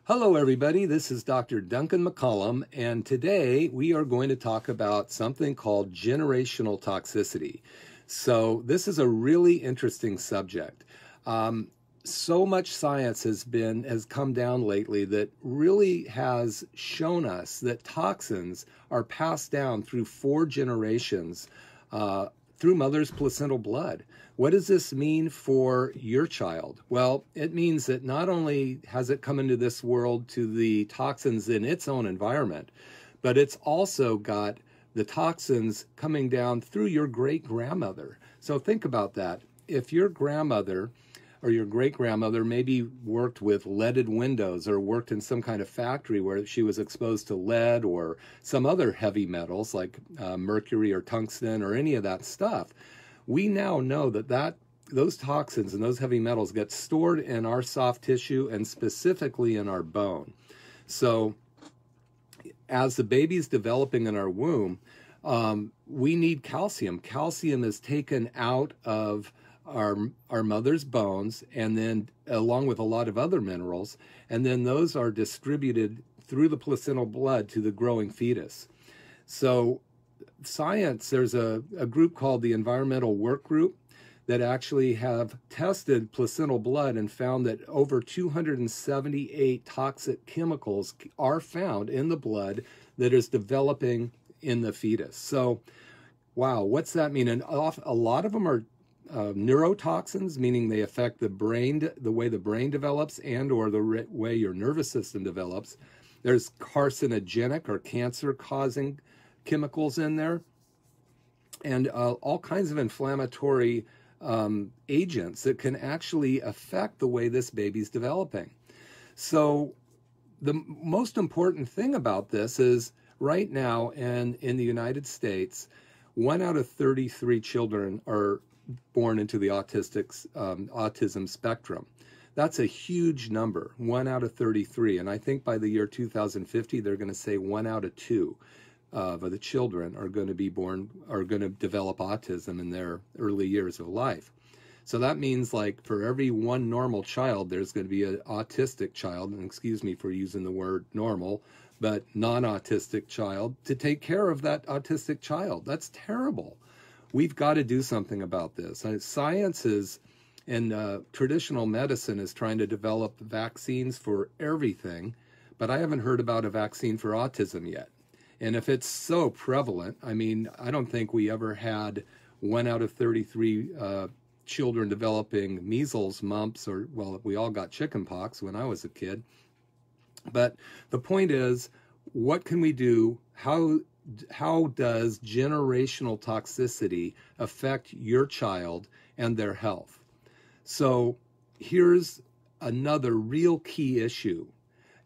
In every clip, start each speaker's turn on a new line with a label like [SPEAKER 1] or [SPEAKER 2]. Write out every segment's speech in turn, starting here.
[SPEAKER 1] Hello, everybody. This is Dr. Duncan McCollum, and today we are going to talk about something called generational toxicity. So, this is a really interesting subject. So much science has come down lately that really has shown us that toxins are passed down through 4 generations through mother's placental blood. What does this mean for your child? Well, it means that not only has it come into this world to the toxins in its own environment, but it's also got the toxins coming down through your great-grandmother. So think about that. If your grandmother or your great-grandmother maybe worked with leaded windows or worked in some kind of factory where she was exposed to lead or some other heavy metals like mercury or tungsten or any of that stuff, we now know that those toxins and those heavy metals get stored in our soft tissue and specifically in our bone. So as the baby's developing in our womb, we need calcium. Calcium is taken out of our mother's bones, and then along with a lot of other minerals, and then those are distributed through the placental blood to the growing fetus. So science, there's a group called the Environmental Work Group that actually have tested placental blood and found that over 278 toxic chemicals are found in the blood that is developing in the fetus. So, wow, what's that mean? And a lot of them are neurotoxins, meaning they affect the brain, the way the brain develops and or the way your nervous system develops. There's carcinogenic or cancer-causing chemicals in there, and all kinds of inflammatory agents that can actually affect the way this baby's developing. So the most important thing about this is right now in the United States, 1 out of 33 children are born into the autism spectrum. That's a huge number, 1 out of 33. And I think by the year 2050, they're going to say 1 out of 2 of the children are going to develop autism in their early years of life. So that means like for every 1 normal child, there's going to be an autistic child, and excuse me for using the word normal, but non-autistic child to take care of that autistic child. That's terrible. We've got to do something about this. Science is, and traditional medicine is trying to develop vaccines for everything, but I haven't heard about a vaccine for autism yet. And if it's so prevalent, I mean, I don't think we ever had 1 out of 33 children developing measles, mumps, or, well, we all got chickenpox when I was a kid. But the point is, what can we do? How does generational toxicity affect your child and their health? So here's another real key issue.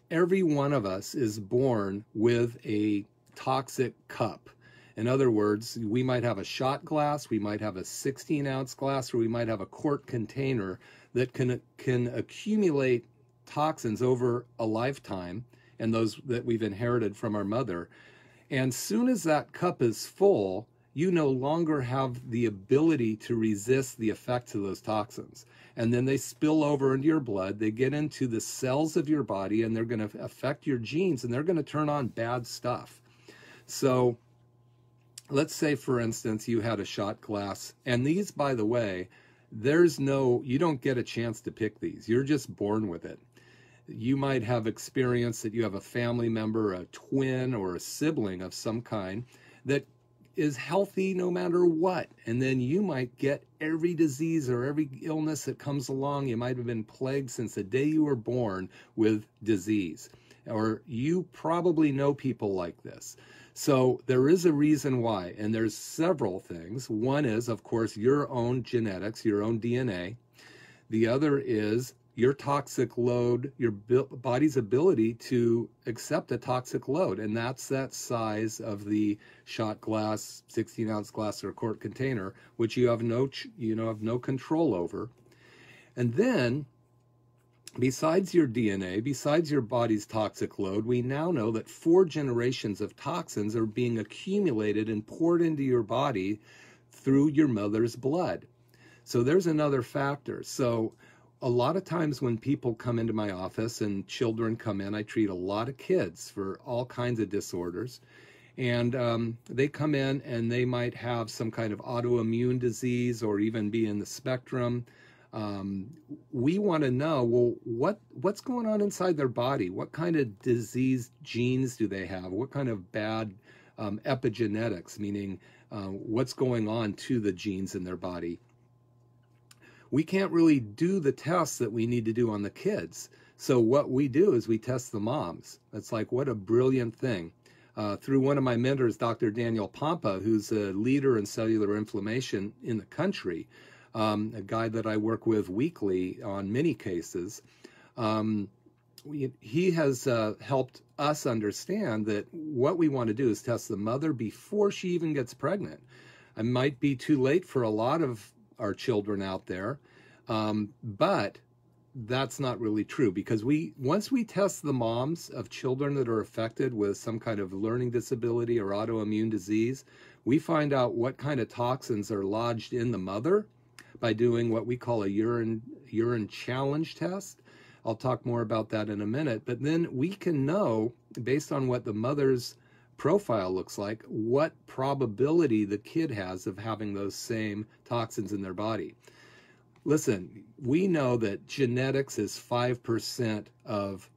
[SPEAKER 1] Every one of us is born with a toxic cup. In other words, we might have a shot glass, we might have a 16-ounce glass, or we might have a quart container that can accumulate toxins over a lifetime, and those that we've inherited from our mother. And soon as that cup is full, you no longer have the ability to resist the effects of those toxins. And then they spill over into your blood, they get into the cells of your body, and they're going to affect your genes, and they're going to turn on bad stuff. So let's say, for instance, you had a shot glass, and these, by the way, you don't get a chance to pick these. You're just born with it. You might have experienced that you have a family member, a twin, or a sibling of some kind that is healthy no matter what. And then you might get every disease or every illness that comes along. You might have been plagued since the day you were born with disease. Or you probably know people like this. So there is a reason why, and there's several things. One is, of course, your own genetics, your own DNA. The other is your toxic load, your body's ability to accept a toxic load, and that's that size of the shot glass, 16-ounce glass, or quart container, which you have no control over. And then, besides your DNA, besides your body's toxic load, we now know that 4 generations of toxins are being accumulated and poured into your body through your mother's blood. So there's another factor. So a lot of times when people come into my office and children come in, I treat a lot of kids for all kinds of disorders. And they come in and they might have some kind of autoimmune disease or even be in the spectrum. We want to know, well, what's going on inside their body? What kind of disease genes do they have? What kind of bad epigenetics, meaning what's going on to the genes in their body? We can't really do the tests that we need to do on the kids. So what we do is we test the moms. That's like, what a brilliant thing. Through one of my mentors, Dr. Daniel Pompa, who's a leader in cellular inflammation in the country, a guy that I work with weekly on many cases, he has helped us understand that what we want to do is test the mother before she even gets pregnant. It might be too late for a lot of our children out there, but that's not really true, because once we test the moms of children that are affected with some kind of learning disability or autoimmune disease, we find out what kind of toxins are lodged in the mother by doing what we call a urine challenge test. I'll talk more about that in a minute, but then we can know, based on what the mother's profile looks like, what probability the kid has of having those same toxins in their body. Listen, we know that genetics is 5% of,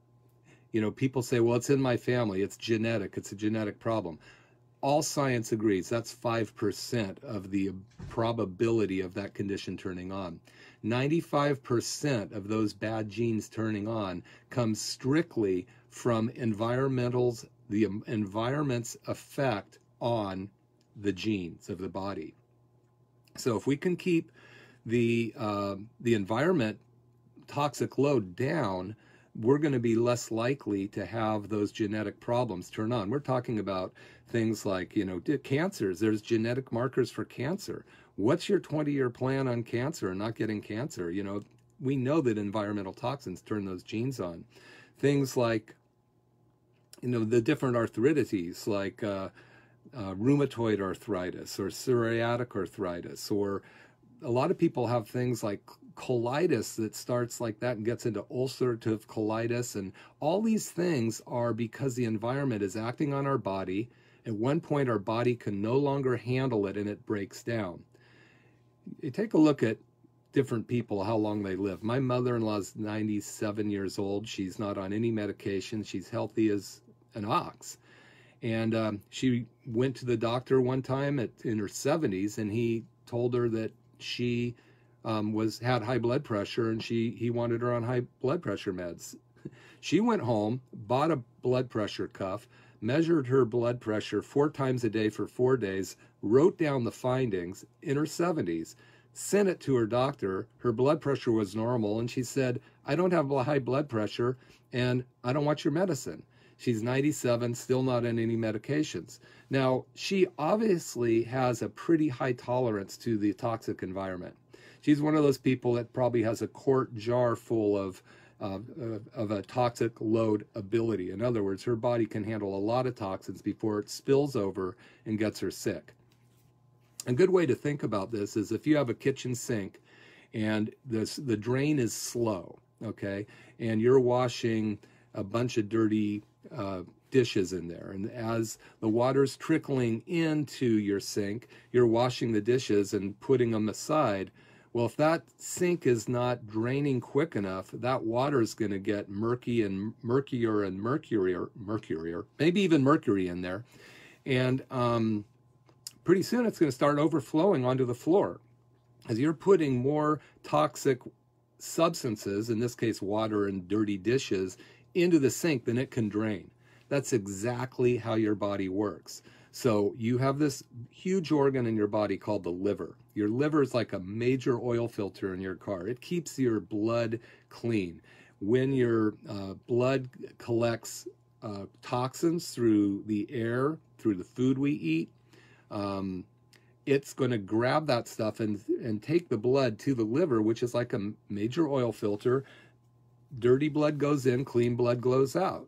[SPEAKER 1] people say, well, it's in my family, it's genetic, it's a genetic problem. All science agrees that's 5% of the probability of that condition turning on. 95% of those bad genes turning on comes strictly from the environment's effect on the genes of the body. So if we can keep the environment toxic load down, we're going to be less likely to have those genetic problems turn on. We're talking about things like, cancers. There's genetic markers for cancer. What's your 20-year plan on cancer and not getting cancer? We know that environmental toxins turn those genes on. Things like, the different arthritides, like rheumatoid arthritis or psoriatic arthritis, or a lot of people have things like colitis that starts like that and gets into ulcerative colitis. And all these things are because the environment is acting on our body. At one point, our body can no longer handle it and it breaks down. You take a look at different people, how long they live. My mother-in-law is 97 years old. She's not on any medication. She's healthy as an ox. And she went to the doctor one time in her 70s, and he told her that she had high blood pressure, and he wanted her on high blood pressure meds. She went home, bought a blood pressure cuff, measured her blood pressure 4 times a day for 4 days, wrote down the findings in her 70s, sent it to her doctor. Her blood pressure was normal, and she said, I don't have high blood pressure, and I don't want your medicine. She's 97, still not on any medications. Now, she obviously has a pretty high tolerance to the toxic environment. She's one of those people that probably has a quart jar full of a toxic load ability. In other words, her body can handle a lot of toxins before it spills over and gets her sick. A good way to think about this is if you have a kitchen sink and the drain is slow, okay, and you're washing a bunch of dirty dishes in there, and as the water's trickling into your sink, you're washing the dishes and putting them aside. Well, if that sink is not draining quick enough, that water is going to get murky and murkier, maybe even mercury in there. And pretty soon it's going to start overflowing onto the floor. As you're putting more toxic substances, in this case water and dirty dishes, into the sink than it can drain. That's exactly how your body works. So you have this huge organ in your body called the liver. Your liver is like a major oil filter in your car. It keeps your blood clean. When your blood collects toxins through the air, through the food we eat, it's going to grab that stuff and take the blood to the liver, which is like a major oil filter. Dirty blood goes in, clean blood goes out,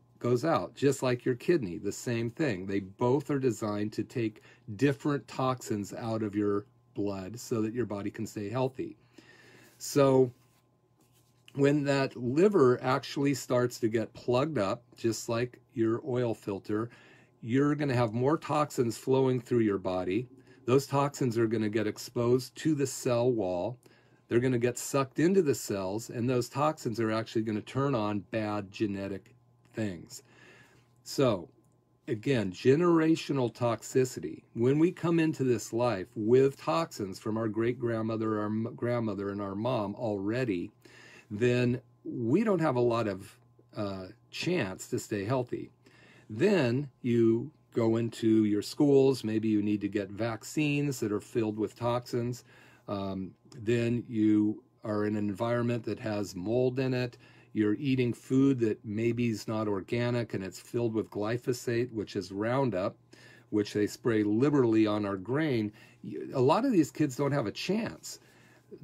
[SPEAKER 1] just like your kidney, the same thing. They both are designed to take different toxins out of your blood so that your body can stay healthy. So when that liver actually starts to get plugged up, just like your oil filter, you're going to have more toxins flowing through your body. Those toxins are going to get exposed to the cell wall. They're going to get sucked into the cells, and those toxins are actually going to turn on bad genetic things. So, again, generational toxicity. When we come into this life with toxins from our great-grandmother, our grandmother, and our mom already, then we don't have a lot of chance to stay healthy. Then you go into your schools, maybe you need to get vaccines that are filled with toxins. Then you are in an environment that has mold in it. You're eating food that maybe is not organic and it's filled with glyphosate, which is Roundup, which they spray liberally on our grain. A lot of these kids don't have a chance.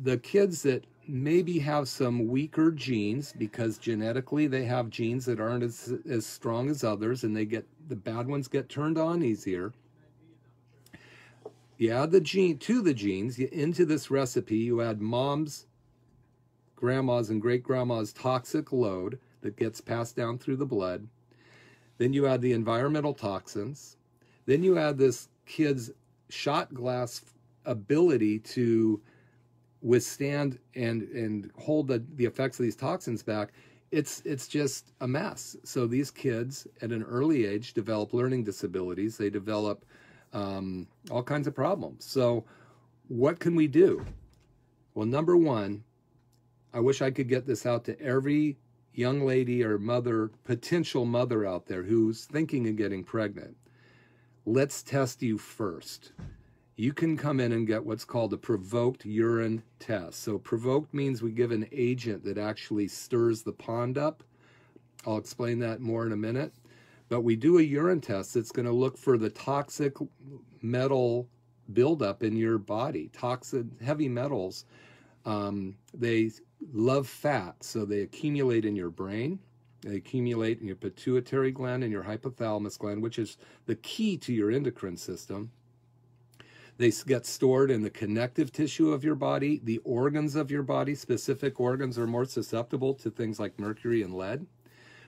[SPEAKER 1] The kids that maybe have some weaker genes because genetically they have genes that aren't as strong as others, and the bad ones get turned on easier. You add the gene to the genes into this recipe. You add mom's, grandma's, and great-grandma's toxic load that gets passed down through the blood. Then you add the environmental toxins. Then you add this kid's shot glass ability to withstand and hold the effects of these toxins back. It's just a mess. So these kids at an early age develop learning disabilities. They develop all kinds of problems. So what can we do? Well, number one, I wish I could get this out to every young lady or mother, potential mother out there who's thinking of getting pregnant. Let's test you first. You can come in and get what's called a provoked urine test. So provoked means we give an agent that actually stirs the pond up. I'll explain that more in a minute. But we do a urine test that's going to look for the toxic metal buildup in your body. Toxic, heavy metals, they love fat, so they accumulate in your brain. They accumulate in your pituitary gland and your hypothalamus gland, which is the key to your endocrine system. They get stored in the connective tissue of your body. The organs of your body, specific organs, are more susceptible to things like mercury and lead.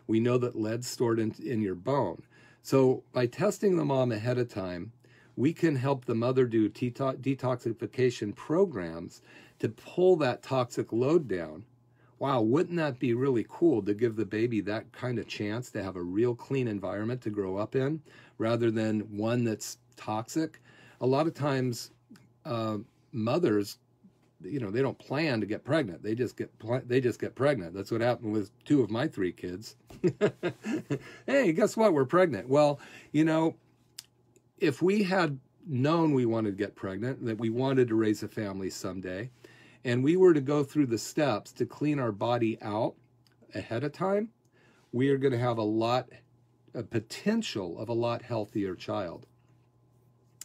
[SPEAKER 1] We know that lead's stored in your bone. So by testing the mom ahead of time, we can help the mother do detoxification programs to pull that toxic load down. Wow, wouldn't that be really cool to give the baby that kind of chance to have a real clean environment to grow up in, rather than one that's toxic? A lot of times, mothers, they don't plan to get pregnant. They just get pregnant. That's what happened with 2 of my 3 kids. Hey, guess what? We're pregnant. Well, if we had known we wanted to get pregnant, that we wanted to raise a family someday, and we were to go through the steps to clean our body out ahead of time, we are going to have a potential of a lot healthier child.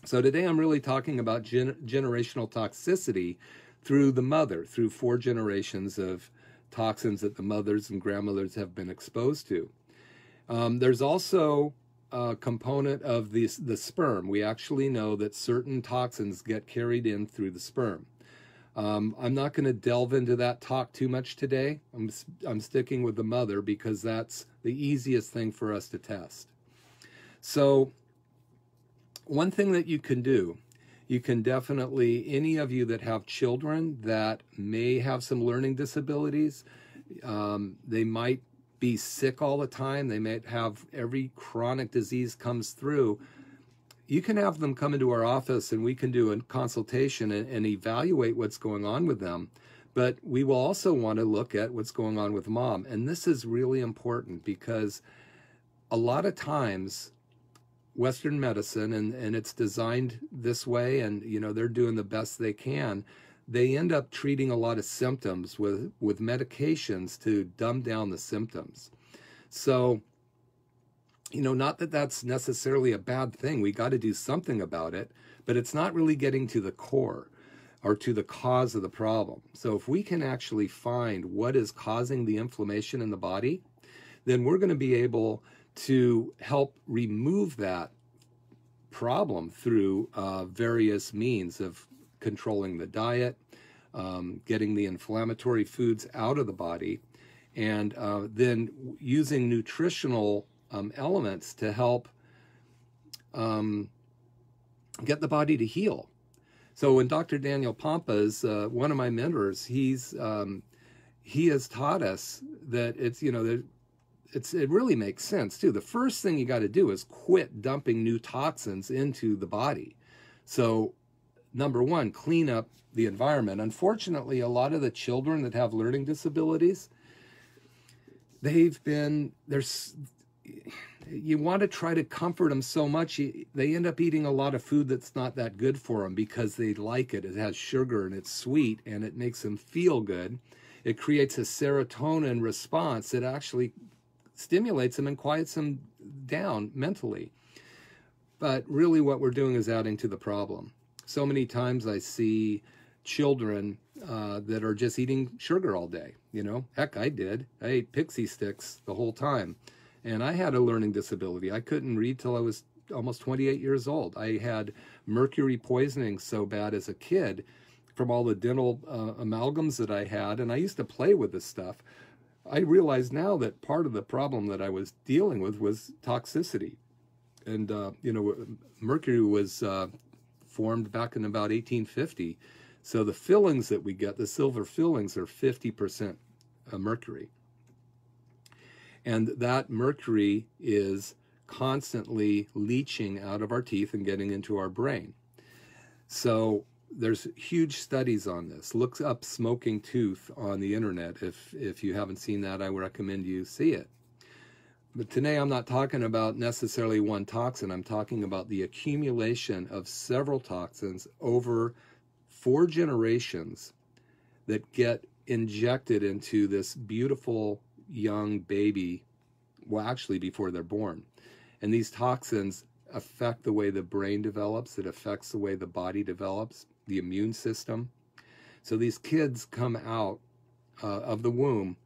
[SPEAKER 1] So today I'm really talking about generational toxicity through the mother, through 4 generations of toxins that the mothers and grandmothers have been exposed to. There's also a component of the sperm. We actually know that certain toxins get carried in through the sperm. I'm not going to delve into that talk too much today. I'm sticking with the mother because that's the easiest thing for us to test. So one thing that you can do, you can definitely, any of you that have children that may have some learning disabilities, they might be sick all the time, they might have every chronic disease comes through, you can have them come into our office and we can do a consultation and evaluate what's going on with them. But we will also want to look at what's going on with mom. And this is really important because a lot of times Western medicine, and it's designed this way, and they're doing the best they can, they end up treating a lot of symptoms with medications to dumb down the symptoms. So, not that that's necessarily a bad thing. We got to do something about it, but it's not really getting to the core or to the cause of the problem. So if we can actually find what is causing the inflammation in the body, then we're going to be able to help remove that problem through various means of controlling the diet, getting the inflammatory foods out of the body, and then using nutritional elements to help get the body to heal. So when Dr. Daniel Pompa is one of my mentors, he has taught us that it's, you know, it really makes sense too. The first thing you got to do is quit dumping new toxins into the body. So number one, clean up the environment. Unfortunately, a lot of the children that have learning disabilities, you want to try to comfort them so much, they end up eating a lot of food that's not that good for them because they like it. It has sugar and it's sweet and it makes them feel good. It creates a serotonin response that actually stimulates them and quiets them down mentally. But really what we're doing is adding to the problem. So many times I see children that are just eating sugar all day. You know, heck, I did. I ate Pixie Sticks the whole time. And I had a learning disability. I couldn't read till I was almost 28 years old. I had mercury poisoning so bad as a kid from all the dental amalgams that I had. And I used to play with this stuff. I realize now that part of the problem that I was dealing with was toxicity. And, you know, mercury was formed back in about 1850. So the fillings that we get, the silver fillings, are 50% mercury. And that mercury is constantly leaching out of our teeth and getting into our brain. So there's huge studies on this. Look up smoking tooth on the internet. If you haven't seen that, I would recommend you see it. But today I'm not talking about necessarily one toxin. I'm talking about the accumulation of several toxins over 4 generations that get injected into this beautiful young baby, well, actually before they're born. And these toxins affect the way the brain develops. It affects the way the body develops, the immune system. So these kids come out of the womb,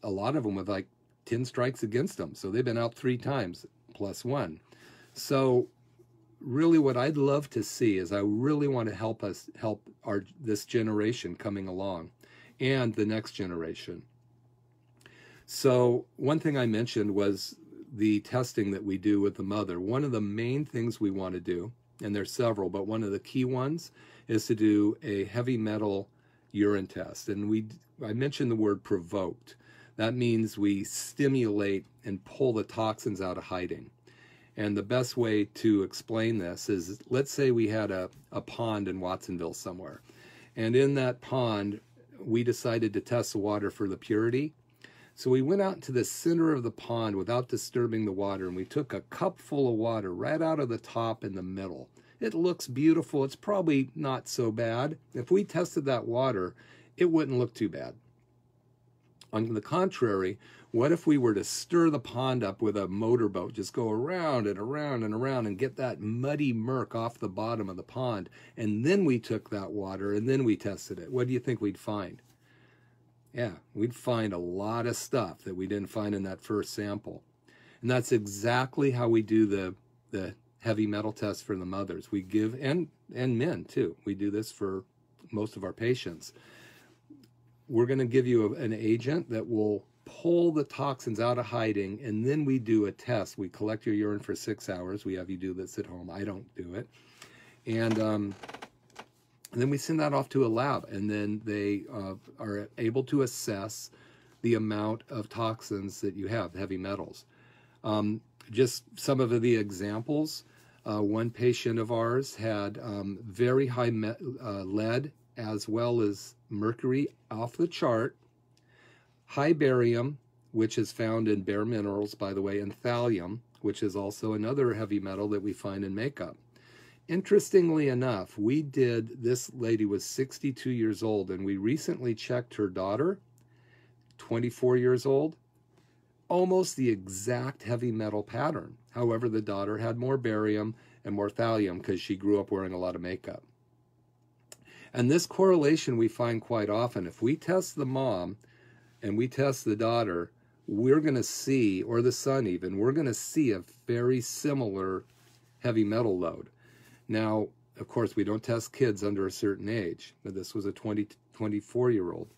[SPEAKER 1] a lot of them with like 10 strikes against them. So they've been out 3 times plus 1. So really what I'd love to see is I really want to help this generation coming along and the next generation. So one thing I mentioned was the testing that we do with the mother. One of the main things we want to do, and there's several, but one of the key ones is to do a heavy metal urine test. And I mentioned the word provoked. That means we stimulate and pull the toxins out of hiding. And the best way to explain this is, let's say we had a pond in Watsonville somewhere. And in that pond, we decided to test the water for the purity. So we went out to the center of the pond without disturbing the water, and we took a cup full of water right out of the top in the middle. It looks beautiful. It's probably not so bad. If we tested that water, it wouldn't look too bad. On the contrary, what if we were to stir the pond up with a motorboat, just go around and around and around and get that muddy murk off the bottom of the pond, and then we took that water and then we tested it? What do you think we'd find? Yeah, we'd find a lot of stuff that we didn't find in that first sample. And that's exactly how we do the heavy metal test for the mothers. We give, and men too. We do this for most of our patients. We're going to give you an agent that will pull the toxins out of hiding, and then we do a test. We collect your urine for 6 hours. We have you do this at home. I don't do it. And then we send that off to a lab, and then they are able to assess the amount of toxins that you have, heavy metals. Just some of the examples. One patient of ours had very high lead as well as mercury off the chart, high barium, which is found in bare minerals, by the way, and thallium, which is also another heavy metal that we find in makeup. Interestingly enough, this lady was 62 years old, and we recently checked her daughter, 24 years old, almost the exact heavy metal pattern. However, the daughter had more barium and more thallium because she grew up wearing a lot of makeup. And this correlation we find quite often. If we test the mom and we test the daughter, we're going to see, or the son even, we're going to see a very similar heavy metal load. Now, of course, we don't test kids under a certain age, but this was a 24-year-old.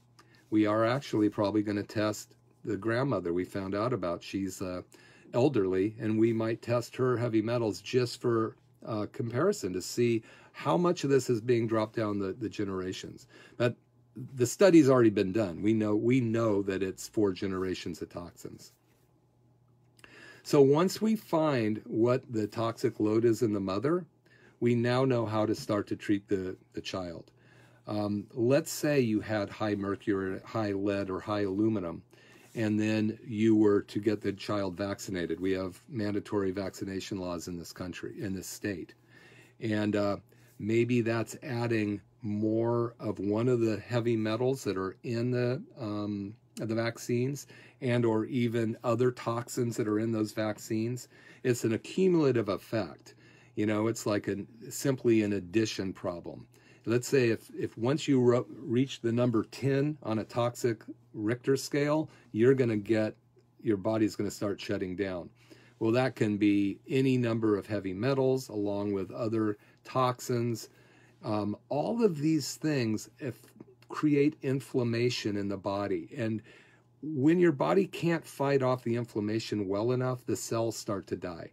[SPEAKER 1] We are actually probably going to test the grandmother we found out about. She's elderly, and we might test her heavy metals just for comparison to see how much of this is being dropped down the generations. But the study's already been done. We know that it's 4 generations of toxins. So once we find what the toxic load is in the mother, we now know how to start to treat the child. Let's say you had high mercury, high lead, or high aluminum, and then you were to get the child vaccinated. We have mandatory vaccination laws in this country, in this state. And maybe that's adding more of one of the heavy metals that are in the vaccines, and or even other toxins that are in those vaccines. It's an accumulative effect. You know, it's like simply an addition problem. Let's say if once you reach the number 10 on a toxic Richter scale, you're going to get, your body's going to start shutting down. Well, that can be any number of heavy metals along with other toxins. All of these things create inflammation in the body. And when your body can't fight off the inflammation well enough, the cells start to die.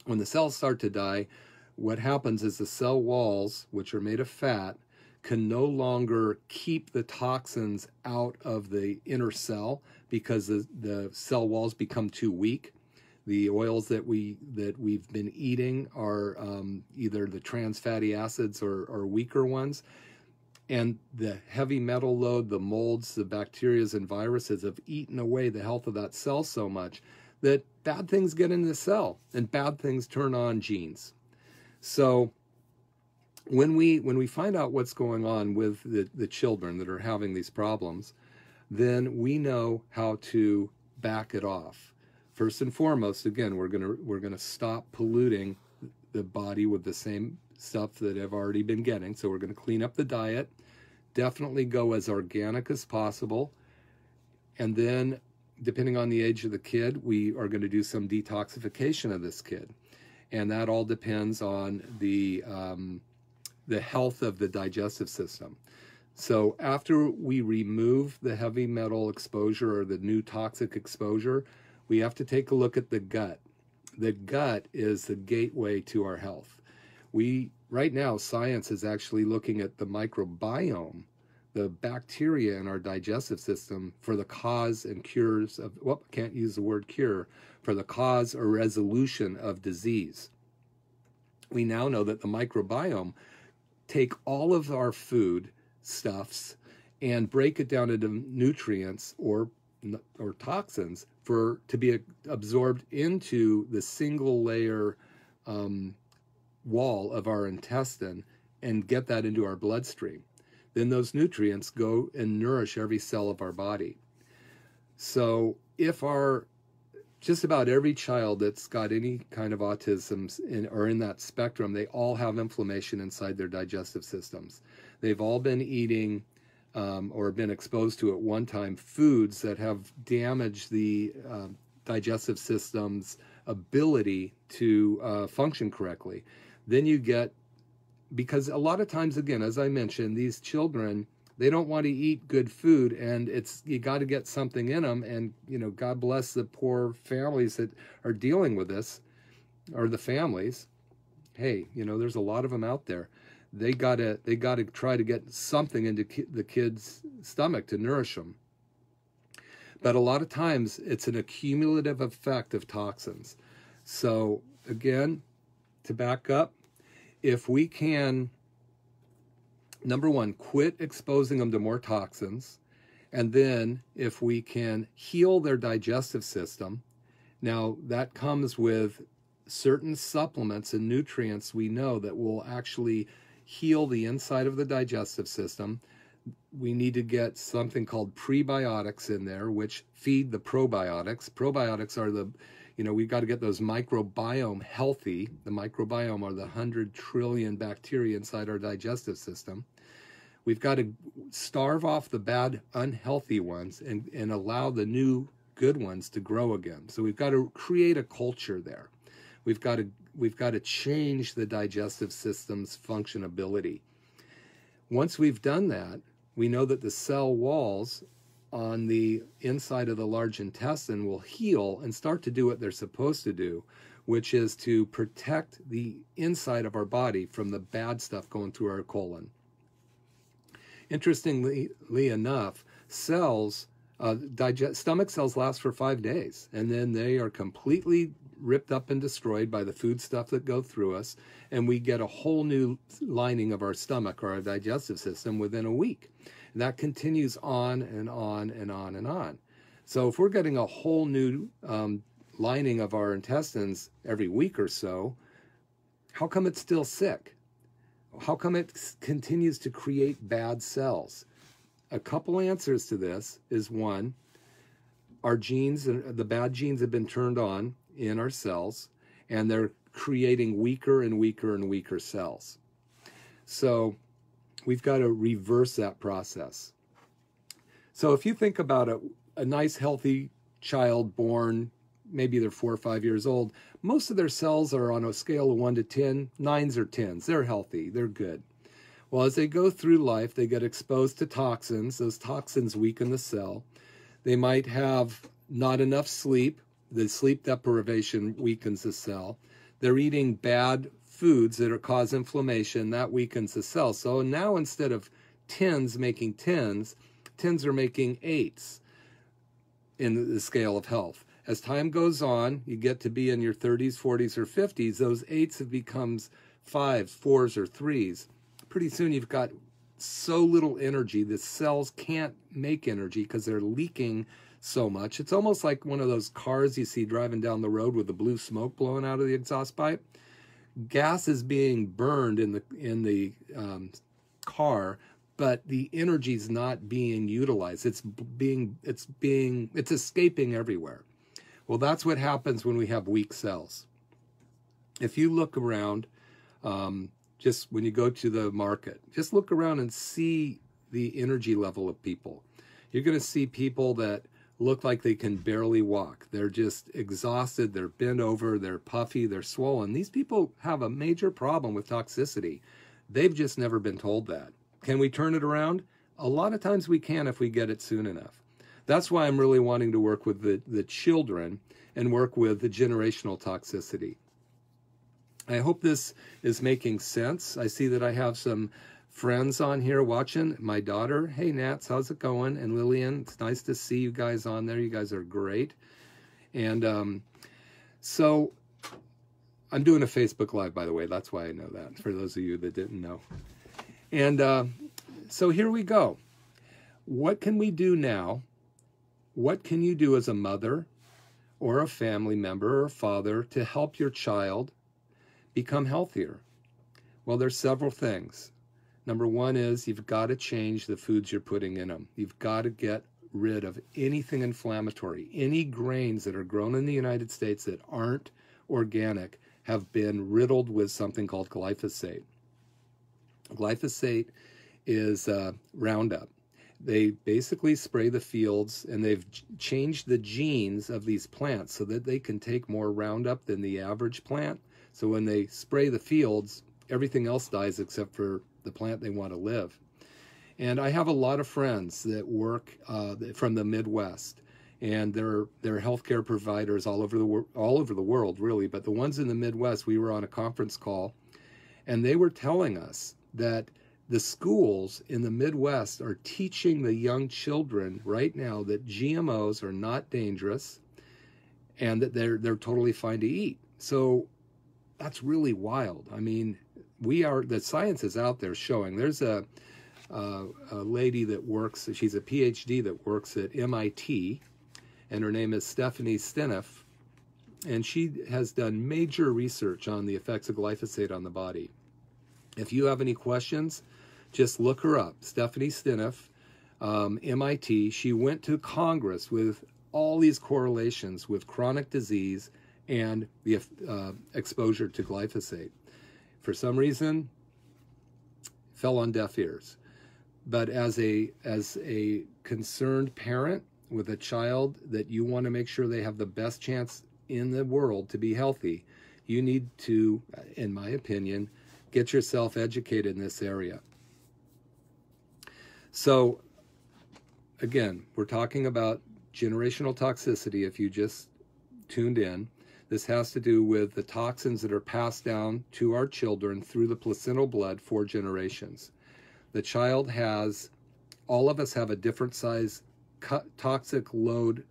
[SPEAKER 1] When the cells start to die, what happens is the cell walls, which are made of fat, can no longer keep the toxins out of the inner cell because the cell walls become too weak. The oils that we've been eating are either the trans fatty acids or weaker ones. And the heavy metal load, the molds, the bacteria and viruses have eaten away the health of that cell so much that bad things get into the cell and bad things turn on genes. So when we find out what's going on with the children that are having these problems, then we know how to back it off. First and foremost, again, we're gonna stop polluting the body with the same stuff that I've already been getting. So we're going to clean up the diet, definitely go as organic as possible. And then depending on the age of the kid, we are going to do some detoxification of this kid. And that all depends on the health of the digestive system. So after we remove the heavy metal exposure or the new toxic exposure, we have to take a look at the gut. The gut is the gateway to our health. Right now, science is actually looking at the microbiome, the bacteria in our digestive system, for the cause and cures of, well, I can't use the word cure, for the cause or resolution of disease. We now know that the microbiome take all of our food stuffs and break it down into nutrients or toxins to be absorbed into the single layer wall of our intestine and get that into our bloodstream. Then those nutrients go and nourish every cell of our body. So if just about every child that's got any kind of autism or in that spectrum, they all have inflammation inside their digestive systems. They've all been eating or been exposed to at one time foods that have damaged the digestive system's ability to function correctly. Then you get, because a lot of times, again, as I mentioned, these children, they don't want to eat good food, and you got to get something in them. And God bless the poor families that are dealing with this, or the families. Hey, there's a lot of them out there. They gotta try to get something into the kid's stomach to nourish them. But a lot of times, it's an accumulative effect of toxins. So again, to back up, if we can, number one, quit exposing them to more toxins, and then if we can heal their digestive system, now that comes with certain supplements and nutrients we know that will actually heal the inside of the digestive system. We need to get something called prebiotics in there, which feed the probiotics. Probiotics are we've got to get those microbiome healthy. The microbiome are the 100 trillion bacteria inside our digestive system. We've got to starve off the bad, unhealthy ones and allow the new good ones to grow again. So we've got to create a culture there. We've got to change the digestive system's functionability. Once we've done that, we know that the cell walls on the inside of the large intestine will heal and start to do what they're supposed to do, which is to protect the inside of our body from the bad stuff going through our colon. Interestingly enough, cells, stomach cells last for 5 days, and then they are completely ripped up and destroyed by the food stuff that go through us, and we get a whole new lining of our stomach or our digestive system within a week. And that continues on and on and on and on. So if we're getting a whole new lining of our intestines every week or so, how come it's still sick? How come it continues to create bad cells? A couple answers to this is, one, our genes, the bad genes have been turned on in our cells, and they're creating weaker and weaker and weaker cells. So we've got to reverse that process. So if you think about a nice healthy child born, maybe they're 4 or 5 years old, most of their cells are on a scale of 1 to 10, 9s or 10s. They're healthy, they're good. Well, as they go through life, they get exposed to toxins. Those toxins weaken the cell. They might have not enough sleep. The sleep deprivation weakens the cell. They're eating bad foods that cause inflammation. That weakens the cell. So now instead of 10s making 10s, 10s are making 8s in the scale of health. As time goes on, you get to be in your 30s, 40s, or 50s, those 8s have become 5s, 4s, or 3s. Pretty soon you've got so little energy, the cells can't make energy because they're leaking so much. It's almost like one of those cars you see driving down the road with the blue smoke blowing out of the exhaust pipe. Gas is being burned in the car, but the energy is not being utilized. It's escaping everywhere. Well, that's what happens when we have weak cells. If you look around, just when you go to the market, just look around and see the energy level of people. You're going to see people that look like they can barely walk. They're just exhausted. They're bent over. They're puffy. They're swollen. These people have a major problem with toxicity. They've just never been told that. Can we turn it around? A lot of times we can if we get it soon enough. That's why I'm really wanting to work with the children and work with the generational toxicity. I hope this is making sense. I see that I have some friends on here watching. My daughter, hey Nats, how's it going? And Lillian, it's nice to see you guys on there. You guys are great. And so I'm doing a Facebook Live, by the way. That's why I know that, for those of you that didn't know. And so here we go. What can we do now? What can you do as a mother or a family member or a father to help your child become healthier? Well, there's several things. Number one is you've got to change the foods you're putting in them. You've got to get rid of anything inflammatory. Any grains that are grown in the United States that aren't organic have been riddled with something called glyphosate. Glyphosate is Roundup. They basically spray the fields, and they've changed the genes of these plants so that they can take more Roundup than the average plant. So when they spray the fields, everything else dies except for the plant they want to live. And I have a lot of friends that work from the Midwest, and they're healthcare providers all over the world, really. But the ones in the Midwest, we were on a conference call, and they were telling us that the schools in the Midwest are teaching the young children right now that GMOs are not dangerous and that they're totally fine to eat. So that's really wild. I mean, the science is out there showing. There's a lady that works, she's a PhD that works at MIT, and her name is Stephanie Steniff, and she has done major research on the effects of glyphosate on the body. If you have any questions, just look her up, Stephanie Steniff, MIT. She went to Congress with all these correlations with chronic disease and the exposure to glyphosate. For some reason, fell on deaf ears. But as a concerned parent with a child that you want to make sure they have the best chance in the world to be healthy, you need to, in my opinion, get yourself educated in this area. So again, we're talking about generational toxicity if you just tuned in. This has to do with the toxins that are passed down to our children through the placental blood for generations. The child has, all of us have a different size toxic load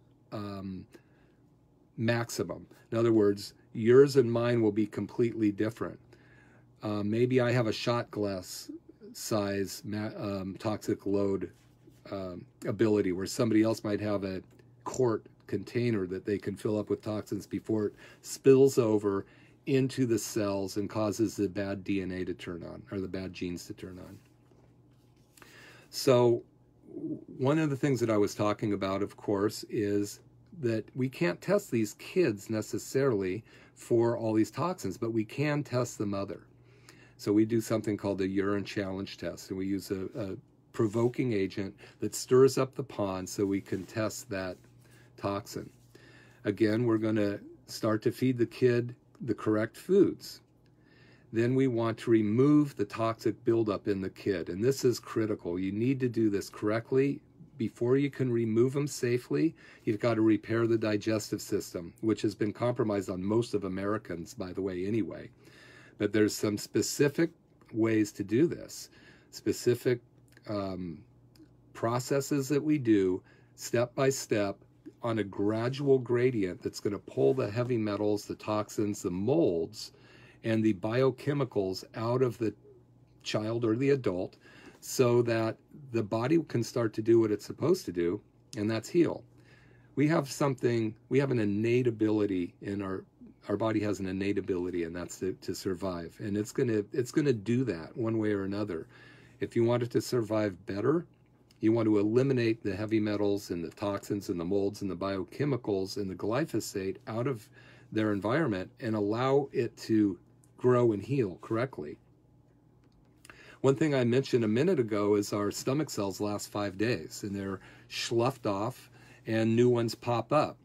[SPEAKER 1] maximum. In other words, yours and mine will be completely different. Maybe I have a shot glass size toxic load ability, where somebody else might have a quart container that they can fill up with toxins before it spills over into the cells and causes the bad DNA to turn on, or the bad genes to turn on. So one of the things that I was talking about, of course, is that we can't test these kids necessarily for all these toxins, but we can test the mother. So we do something called the urine challenge test, and we use a provoking agent that stirs up the pond so we can test that toxin. Again, we're going to start to feed the kid the correct foods. Then we want to remove the toxic buildup in the kid, and this is critical. You need to do this correctly. Before you can remove them safely, you've got to repair the digestive system, which has been compromised on most of Americans, by the way, anyway. But there's some specific ways to do this, specific processes that we do step by step on a gradual gradient that's going to pull the heavy metals, the toxins, the molds, and the biochemicals out of the child or the adult, so that the body can start to do what it's supposed to do, and that's heal. We have an innate ability in our body has an innate ability, and that's to survive. And it's gonna do that one way or another. If you want it to survive better, you want to eliminate the heavy metals and the toxins and the molds and the biochemicals and the glyphosate out of their environment and allow it to grow and heal correctly. One thing I mentioned a minute ago is our stomach cells last 5 days, and they're sloughed off and new ones pop up.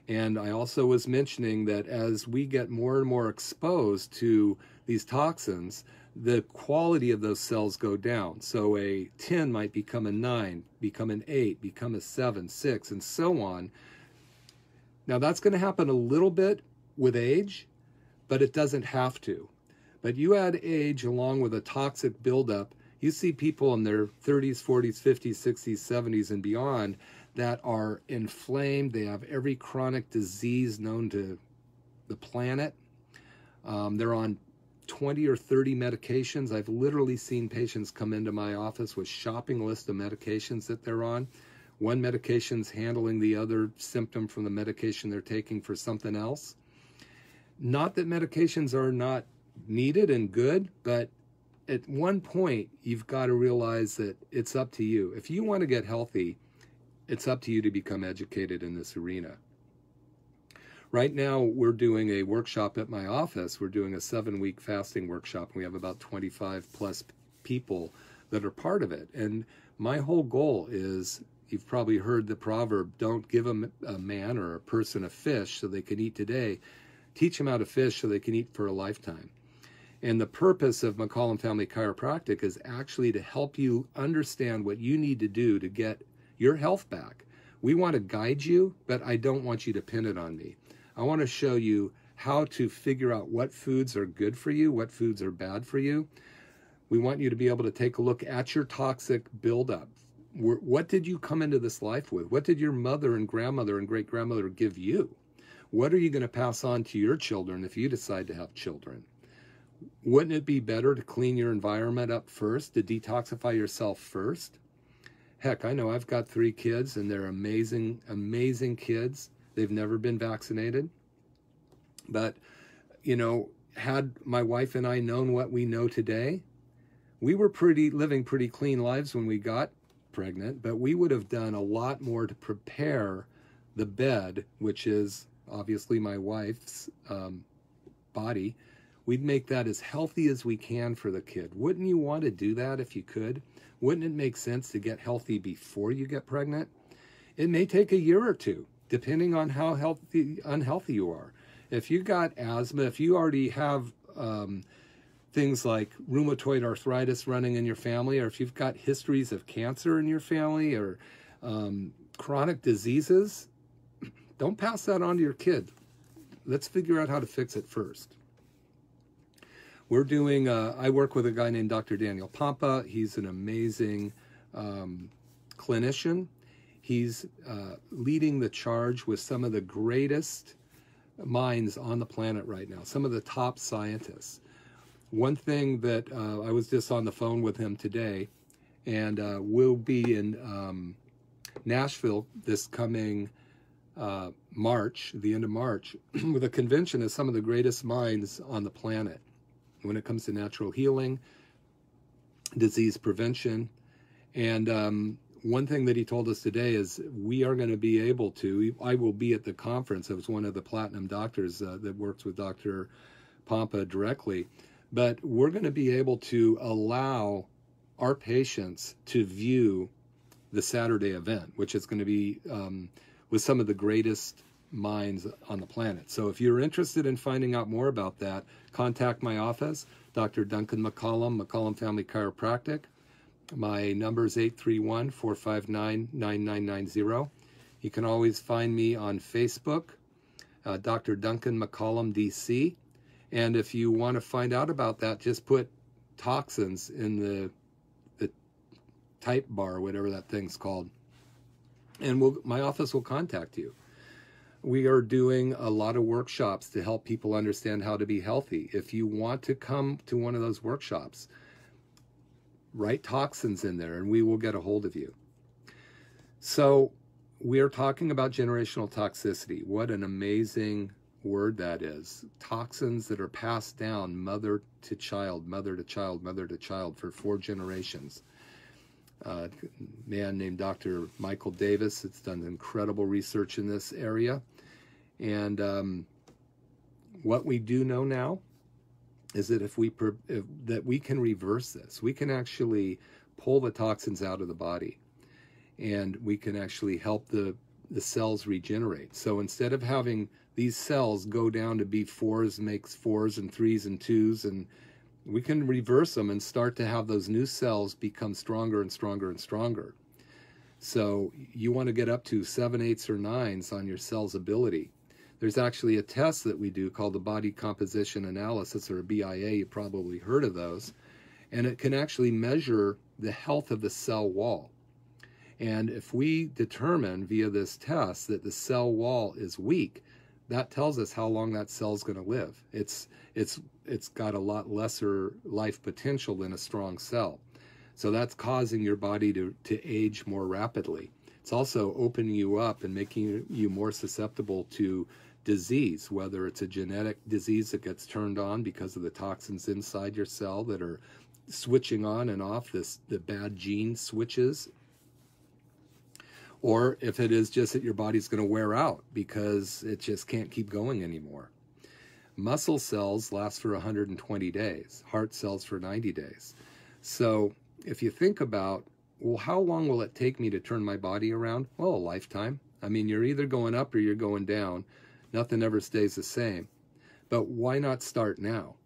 [SPEAKER 1] And I also was mentioning that as we get more and more exposed to these toxins, the quality of those cells go down. So a 10 might become a 9, become an 8, become a 7, 6, and so on. Now that's going to happen a little bit with age, but it doesn't have to. But you add age along with a toxic buildup, you see people in their 30s, 40s, 50s, 60s, 70s, and beyond that are inflamed. They have every chronic disease known to the planet. They're on 20 or 30 medications. I've literally seen patients come into my office with shopping list of medications that they're on. One medication's handling the other symptom from the medication they're taking for something else. Not that medications are not needed and good, but at one point, you've got to realize that it's up to you. If you want to get healthy, it's up to you to become educated in this arena. Right now, we're doing a workshop at my office. We're doing a 7-week fasting workshop. We have about 25 plus people that are part of it. And my whole goal is, you've probably heard the proverb, don't give a man or a person a fish so they can eat today. Teach them how to fish so they can eat for a lifetime. And the purpose of McCollum Family Chiropractic is actually to help you understand what you need to do to get your health back. We want to guide you, but I don't want you to pin it on me. I want to show you how to figure out what foods are good for you, what foods are bad for you. We want you to be able to take a look at your toxic buildup. What did you come into this life with? What did your mother and grandmother and great-grandmother give you? What are you going to pass on to your children if you decide to have children? Wouldn't it be better to clean your environment up first, to detoxify yourself first? Heck, I know I've got 3 kids, and they're amazing, amazing kids. They've never been vaccinated. But, you know, had my wife and I known what we know today, we were living pretty clean lives when we got pregnant, but we would have done a lot more to prepare the bed, which is obviously my wife's body. We'd make that as healthy as we can for the kid. Wouldn't you want to do that if you could? Wouldn't it make sense to get healthy before you get pregnant? It may take a year or 2, depending on how unhealthy you are. If you got asthma, if you already have things like rheumatoid arthritis running in your family, or if you've got histories of cancer in your family, or Chronic diseases, don't pass that on to your kid. Let's figure out how to fix it first. We're doing, I work with a guy named Dr. Daniel Pompa. He's an amazing clinician. He's leading the charge with some of the greatest minds on the planet right now, some of the top scientists. One thing that I was just on the phone with him today, and we'll be in Nashville this coming March, the end of March, with a convention of some of the greatest minds on the planet when it comes to natural healing, disease prevention. And one thing that he told us today is we are going to be able to, I will be at the conference. I was one of the platinum doctors that works with Dr. Pompa directly, but we're going to be able to allow our patients to view the Saturday event, which is going to be with some of the greatest minds on the planet. So if you're interested in finding out more about that, contact my office, Dr. Duncan McCollum, McCollum Family Chiropractic. My number is 831-459-9990. You can always find me on Facebook, Dr. Duncan McCollum, DC. And if you want to find out about that, just put toxins in the type bar, whatever that thing's called, and my office will contact you. We are doing a lot of workshops to help people understand how to be healthy. If you want to come to one of those workshops, write toxins in there and we will get a hold of you. So we are talking about generational toxicity. What an amazing word that is. Toxins that are passed down mother to child, mother to child, mother to child for 4 generations. A man named Dr. Michael Davis has done incredible research in this area. And what we do know now is that if we can reverse this, we can actually pull the toxins out of the body, and we can actually help the cells regenerate. So instead of having these cells go down to be 4s, makes 4s and 3s and 2s, and we can reverse them and start to have those new cells become stronger and stronger and stronger. So you want to get up to 7, 8s, or 9s on your cell's ability. There's actually a test that we do called the Body Composition Analysis, or a BIA. You probably heard of those. And it can actually measure the health of the cell wall. And if we determine via this test that the cell wall is weak, that tells us how long that cell's going to live. It's got a lot lesser life potential than a strong cell. So that's causing your body to age more rapidly. It's also opening you up and making you more susceptible to disease, whether it's a genetic disease that gets turned on because of the toxins inside your cell that are switching on and off the bad gene switches, or if it is just that your body's going to wear out because it just can't keep going anymore. Muscle cells last for 120 days, heart cells for 90 days. So if you think about, well, how long will it take me to turn my body around? Well, a lifetime. I mean, you're either going up or you're going down. Nothing ever stays the same. But why not start now?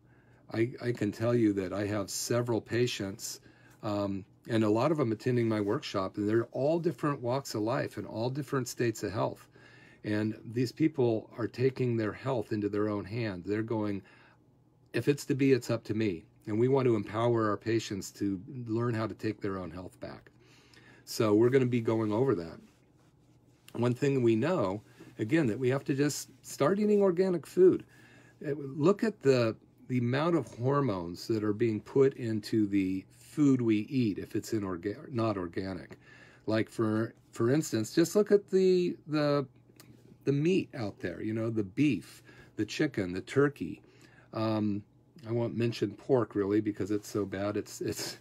[SPEAKER 1] I can tell you that I have several patients, and a lot of them attending my workshop, and they're all different walks of life and all different states of health. And these people are taking their health into their own hand. They're going, if it's to be, it's up to me. And we want to empower our patients to learn how to take their own health back. So we're going to be going over that. One thing we know, again, that we have to just start eating organic food. Look at the amount of hormones that are being put into the food we eat if it's not organic. Like for instance, just look at the meat out there, you know, the beef, the chicken, the turkey. I won't mention pork really because it's so bad. It's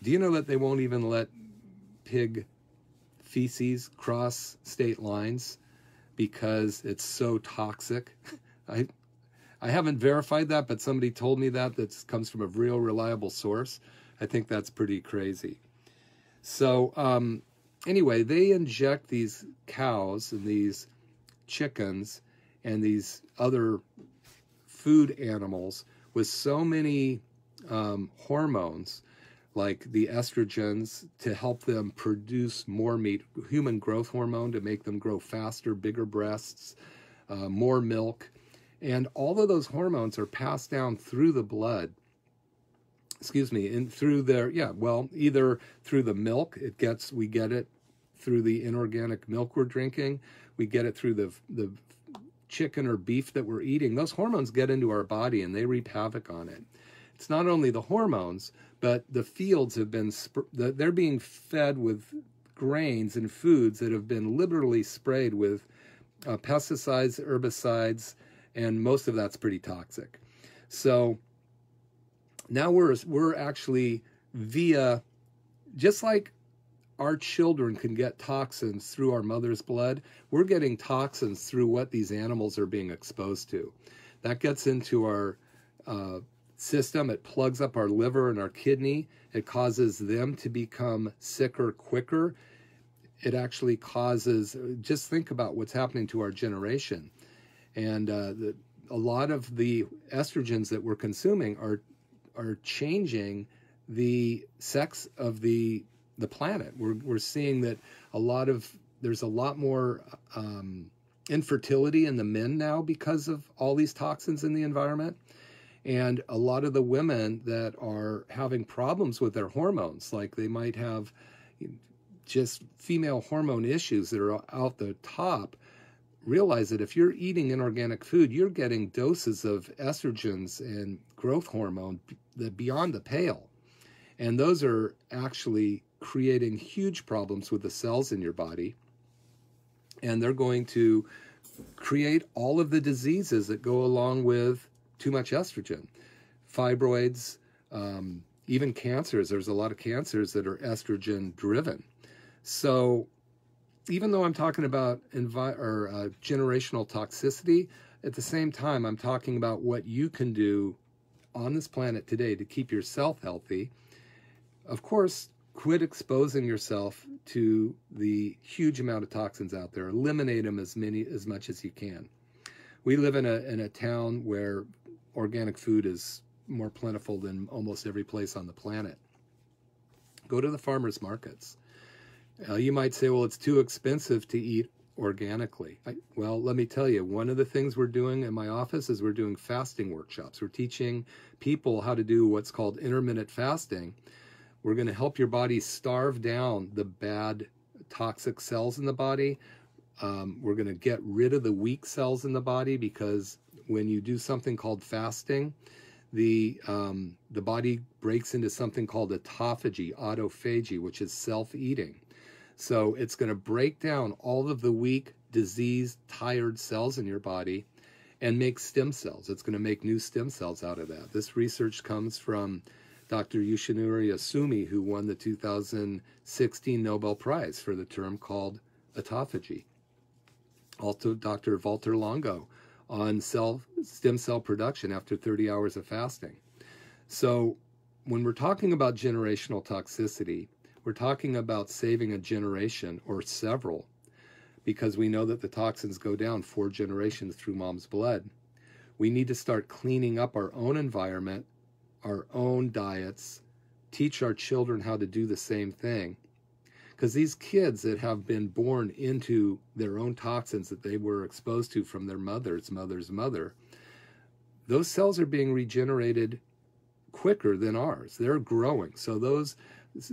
[SPEAKER 1] do you know that they won't even let pig feces cross state lines because it's so toxic? I haven't verified that, but somebody told me that comes from a real reliable source. I think that's pretty crazy. So anyway, they inject these cows and these chickens and these other food animals with so many hormones like the estrogens to help them produce more meat, human growth hormone to make them grow faster, bigger breasts, more milk. And all of those hormones are passed down through the blood, and through their, either through the milk, we get it through the inorganic milk we're drinking, we get it through the chicken or beef that we're eating. Those hormones get into our body and they wreak havoc on it. It's not only the hormones, but the fields they're being fed with grains and foods that have been liberally sprayed with pesticides, herbicides, and most of that's pretty toxic. So now we're actually just like our children can get toxins through our mother's blood, we're getting toxins through what these animals are being exposed to. That gets into our system. It plugs up our liver and our kidney. It causes them to become sicker quicker. It actually causes, just think about what's happening to our generation. And a lot of the estrogens that we're consuming are changing the sex of the planet. We're seeing that there's a lot more infertility in the men now because of all these toxins in the environment. And a lot of the women that are having problems with their hormones, like they might have just female hormone issues that are out the top, realize that if you're eating inorganic food, you're getting doses of estrogens and growth hormone that beyond the pale. And those are actually creating huge problems with the cells in your body. And they're going to create all of the diseases that go along with too much estrogen. Fibroids, even cancers. There's a lot of cancers that are estrogen driven. So even though I'm talking about generational toxicity, at the same time, I'm talking about what you can do on this planet today to keep yourself healthy. Of course, quit exposing yourself to the huge amount of toxins out there. Eliminate them as much as you can. We live in a town where organic food is more plentiful than almost every place on the planet. Go to the farmers markets. You might say, well, it's too expensive to eat organically. Well, let me tell you, one of the things we're doing in my office is we're doing fasting workshops. We're teaching people how to do what's called intermittent fasting. We're going to help your body starve down the bad toxic cells in the body. We're going to get rid of the weak cells in the body, because when you do something called fasting, the body breaks into something called autophagy, which is self-eating. So it's going to break down all of the weak, diseased, tired cells in your body and make stem cells. It's going to make new stem cells out of that. This research comes from Dr. Yoshinori Asumi, who won the 2016 Nobel Prize for the term called autophagy. Also, Dr. Walter Longo on stem cell production after 30 hours of fasting. So when we're talking about generational toxicity, we're talking about saving a generation or several, because we know that the toxins go down 4 generations through mom's blood. We need to start cleaning up our own environment, our own diets, teach our children how to do the same thing. Because these kids that have been born into their own toxins that they were exposed to from their mother's mother, those cells are being regenerated quicker than ours. They're growing. So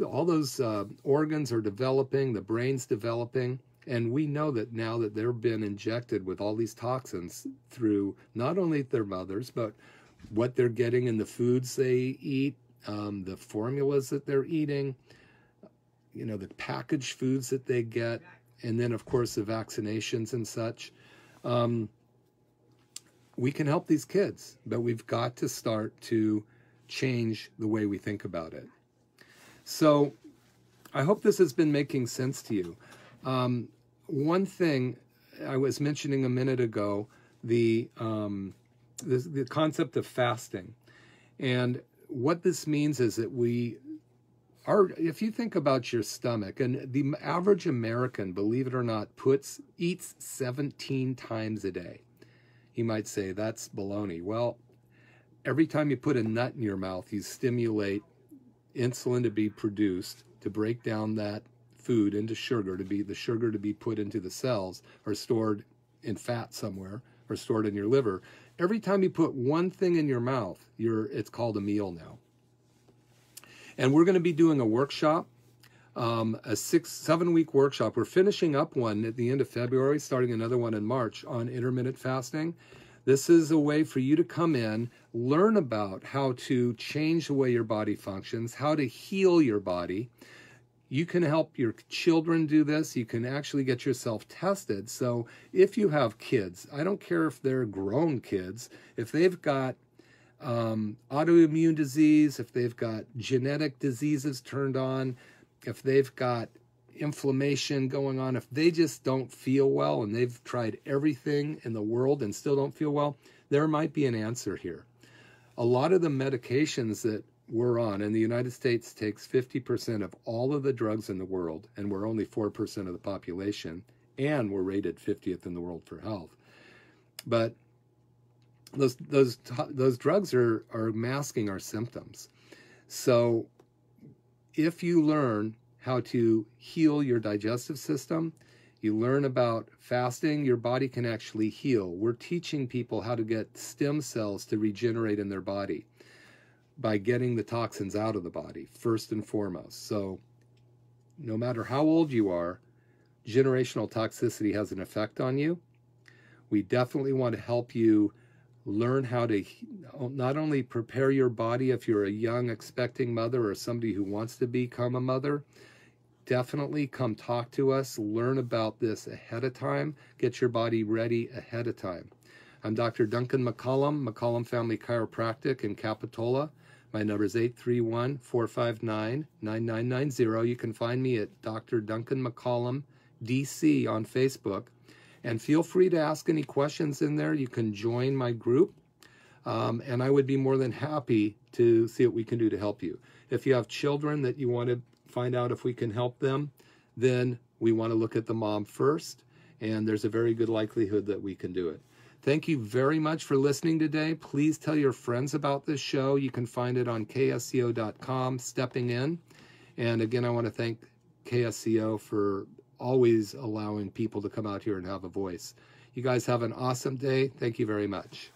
[SPEAKER 1] all those organs are developing, the brain's developing, and we know that now that they've been injected with all these toxins through not only their mothers, but what they're getting in the foods they eat, the formulas that they're eating, the packaged foods that they get, and then, of course, the vaccinations and such. We can help these kids, but we've got to start to change the way we think about it. So I hope this has been making sense to you. One thing I was mentioning a minute ago, the concept of fasting. And what this means is that if you think about your stomach, and the average American, believe it or not, eats 17 times a day. You might say that's baloney. Well, every time you put a nut in your mouth, you stimulate insulin to be produced to break down that food into sugar, the sugar to be put into the cells or stored in fat somewhere or stored in your liver. Every time you put one thing in your mouth, it's called a meal now. And we're going to be doing a workshop, a 7-week workshop. We're finishing up one at the end of February, starting another one in March on intermittent fasting. This is a way for you to come in, learn about how to change the way your body functions, how to heal your body. You can help your children do this. You can actually get yourself tested. So if you have kids, I don't care if they're grown kids, if they've got autoimmune disease, if they've got genetic diseases turned on, if they've got inflammation going on, if they just don't feel well and they've tried everything in the world and still don't feel well, there might be an answer here. A lot of the medications that we're on, and the United States takes 50% of all of the drugs in the world, and we're only 4% of the population, and we're rated 50th in the world for health. But those drugs are masking our symptoms. So if you learn how to heal your digestive system, you learn about fasting, your body can actually heal. We're teaching people how to get stem cells to regenerate in their body by getting the toxins out of the body, first and foremost. So no matter how old you are, generational toxicity has an effect on you. We definitely want to help you learn how to not only prepare your body if you're a young expecting mother or somebody who wants to become a mother. Definitely come talk to us, learn about this ahead of time, get your body ready ahead of time. I'm Dr. Duncan McCollum, McCollum Family Chiropractic in Capitola. My number is 831-459-9990. You can find me at Dr. Duncan McCollum, DC on Facebook. And feel free to ask any questions in there. You can join my group. And I would be more than happy to see what we can do to help you. If you have children that you want to find out if we can help them, then we want to look at the mom first. And there's a very good likelihood that we can do it. Thank you very much for listening today. Please tell your friends about this show. You can find it on ksco.com, Stepping In. And again, I want to thank KSCO for always allowing people to come out here and have a voice. You guys have an awesome day. Thank you very much.